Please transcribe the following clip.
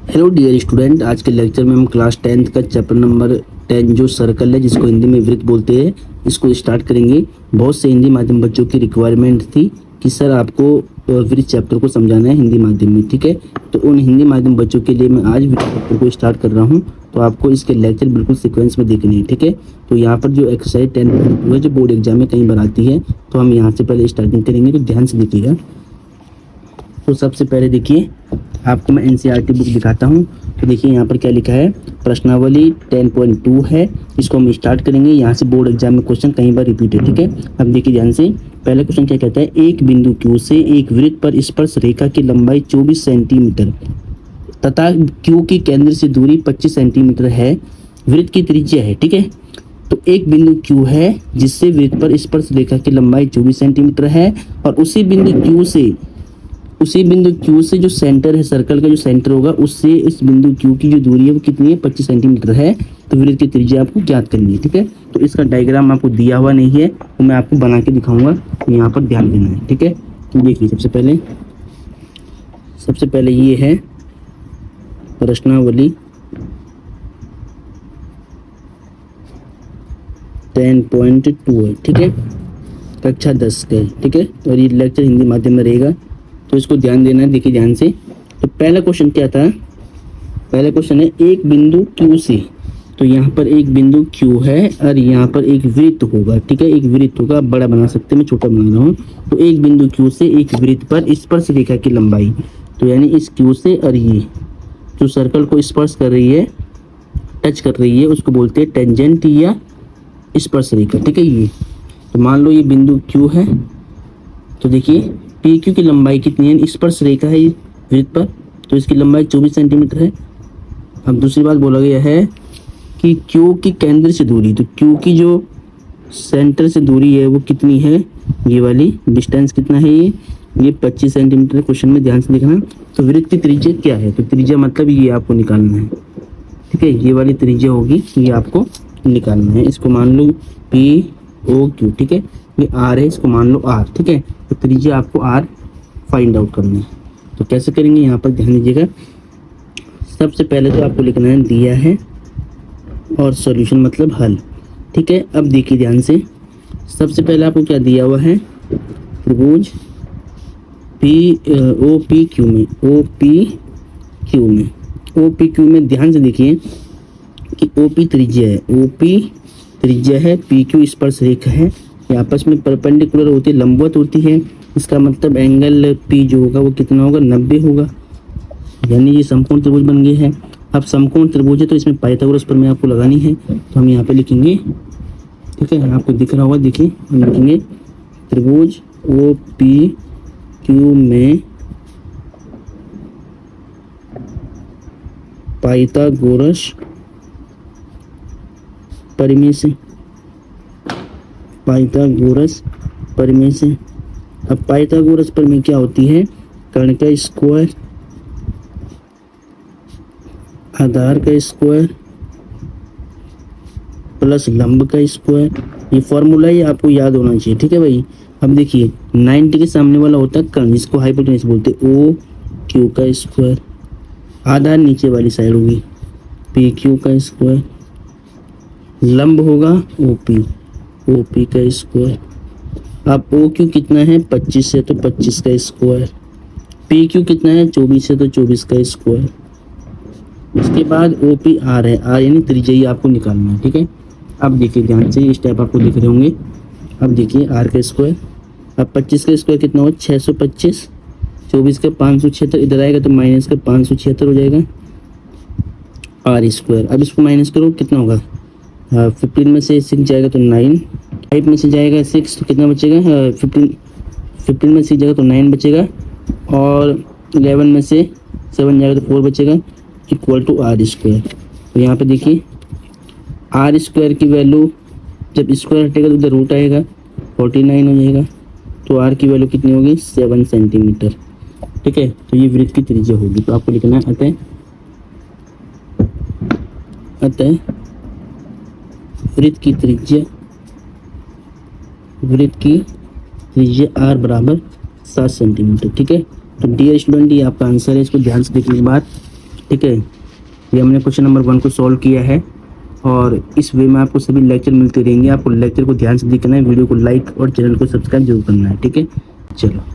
Hello dear student, आज के lecture में हम क्लास 10th का चैप्टर नंबर 10 जो सर्कल है, जिसको हिंदी में वृत्त बोलते हैं, इसको स्टार्ट करेंगे। बहुत से हिंदी माध्यम बच्चों की रिक्वायरमेंट थी कि सर आपको वृत्त चैप्टर को समझाना है हिंदी माध्यम में, ठीक है। तो उन हिंदी माध्यम बच्चों के लिए मैं आज वृत्त चैप्टर को स्टार्ट कर रहा हूँ। तो आपको इसके लेक्चर बिल्कुल सीक्वेंस में देखने हैं, ठीक है। तो यहाँ पर जो एक्सरसाइज 10 है जो बोर्ड एग्जाम में कई बार आती है, तो हम यहाँ से पहले स्टार्टिंग करेंगे, तो ध्यान से देखिएगा। तो सबसे पहले देखिए, आपको मैं एनसीईआरटी बुक दिखाता हूँ। तो देखिए यहाँ पर क्या लिखा है, प्रश्नावली 10.2 है। इसको हम स्टार्ट करेंगे। यहाँ से बोर्ड एग्जाम में क्वेश्चन कई बार रिपीट है, ठीक है। अब देखिए ध्यान से, पहला क्वेश्चन क्या कहता है, एक बिंदु Q से एक वृत्त पर स्पर्श रेखा की लंबाई 24 सेंटीमीटर तथा Q की केंद्र से दूरी 25 सेंटीमीटर है। वृत्त की त्रिज्या है, ठीक है। तो एक बिंदु Q है जिससे वृत्त पर स्पर्श रेखा की लंबाई 24 सेंटीमीटर है, और उसी बिंदु Q से जो सेंटर है, सर्कल का जो सेंटर होगा, उससे इस बिंदु Q की जो दूरी है वो कितनी है, 25 सेंटीमीटर है। तो वृत्त की त्रिज्या आपको ज्ञात करनी है, ठीक है। तो इसका डायग्राम आपको दिया हुआ नहीं है, तो मैं आपको बना के दिखाऊंगा, तो यहाँ पर ध्यान देना है, ठीक है। तो देखिए सबसे पहले ये है प्रश्नावली 10.2 है, ठीक है, कक्षा 10 का है, ठीक है। और ये लेक्चर हिंदी माध्यम में रहेगा, तो इसको ध्यान देना है। देखिए ध्यान से, तो पहला क्वेश्चन क्या था, पहला क्वेश्चन है एक बिंदु Q से, तो यहाँ पर एक बिंदु Q है और यहाँ पर एक वृत्त होगा, ठीक है। एक वृत्त होगा, बड़ा बना सकते हैं, मैं छोटा बना रहा हूँ। तो एक बिंदु Q से एक वृत्त पर स्पर्श रेखा की लंबाई, तो यानी इस Q से और ये जो सर्कल को स्पर्श कर रही है, टच कर रही है, उसको बोलते हैं टेंजेंट या स्पर्श रेखा, ठीक है। ये तो मान लो ये बिंदु Q है, तो देखिए PQ की लंबाई कितनी है, स्पर्श रेखा है ये वृत्त पर, तो इसकी लंबाई 24 सेंटीमीटर है। अब दूसरी बात बोला गया है कि Q की केंद्र से दूरी, तो Q की जो सेंटर से दूरी है वो कितनी है, ये वाली डिस्टेंस कितना है, ये 25 सेंटीमीटर। क्वेश्चन में ध्यान से देखना। तो वृत्त की त्रिज्या क्या है, तो त्रिज्या मतलब ये आपको निकालना है, ठीक है। ये वाली त्रिज्या होगी, ये आपको निकालना है। इसको मान लो POQ, ठीक है। ये R है, इसको मान लो R, ठीक है। तो त्रिज्या आपको R फाइंड आउट करनी है। तो कैसे करेंगे, यहाँ पर ध्यान दीजिएगा। सबसे पहले तो आपको लिखना है दिया है और सॉल्यूशन मतलब हल, ठीक है। अब देखिए ध्यान से, सबसे पहले आपको क्या दिया हुआ है, त्रिभुज OPQ में ध्यान से देखिए कि OP त्रिज्या है, OP त्रिज्या है, PQ स्पर्श रेखा है। ये आपस में परपेंडिकुलर होती है, लंबवत होती है। इसका मतलब एंगल P जो होगा वो कितना होगा, 90 होगा, यानी ये समकोण त्रिभुज बन गया है। अब समकोण त्रिभुज है तो इसमें पाइथागोरस प्रमेय आपको लगानी है, तो हम यहाँ पे लिखेंगे, ठीक है। आपको दिख रहा होगा, देखिए हम लिखेंगे त्रिभुज OPQ में पाइथागोरस प्रमेय से, पाइथागोरस प्रमेय से। अब पाइथागोरस प्रमेय क्या होती है, कर्ण का स्क्वायर, आधार का स्क्वायर प्लस लंब का स्क्वायर। ये फॉर्मूला ही आपको याद होना चाहिए, ठीक है भाई। अब देखिए 90 के सामने वाला होता है कर्ण, जिसको हाइपोटेनस बोलते हैं, OQ का स्क्वायर। आधार नीचे वाली साइड होगी, PQ का स्क्वायर। लंब होगा OP का स्क्वायर। अब OQ कितना है, 25 है, तो 25 का स्क्वायर। PQ कितना है, 24 है, तो 24 का स्क्वायर। उसके बाद OPR है, R यानी त्रिज्या आपको निकालना है, ठीक है। अब देखिए ध्यान से, ये स्टेप आपको दिख रहे होंगे। अब देखिए R का स्क्वायर, अब 25 का स्क्वायर कितना होगा, 625, 24 का 576, इधर आएगा तो माइनस का 576 हो जाएगा, R स्क्वायर। अब इसको माइनस करो, कितना होगा, 15 में से 6 जाएगा तो 9, 5 में से जाएगा 6 तो कितना बचेगा, 15 में से जाएगा तो 9 बचेगा, और 11 में से 7 जाएगा तो 4 बचेगा, इक्वल टू R स्क्वायर। तो यहाँ पे देखिए R स्क्वायर की वैल्यू, जब स्क्वायर हटेगा तो उधर रूट आएगा, 49 हो जाएगा। तो R की वैल्यू कितनी होगी, 7 सेंटीमीटर, ठीक है। तो ये वृत्त की त्रिज्या होगी। तो आपको लिखना है अतः वृत्त की त्रिज्या R बराबर 7 सेंटीमीटर, ठीक है। तो डियर स्टूडेंट, ये आपका आंसर है। इसको ध्यान से देखने के बाद ठीक है, ये हमने क्वेश्चन नंबर 1 को सॉल्व किया है और इस वे में आपको सभी लेक्चर मिलते रहेंगे। आपको लेक्चर को ध्यान से देखना है, वीडियो को लाइक और चैनल को सब्सक्राइब जरूर करना है। ठीक है, चलो।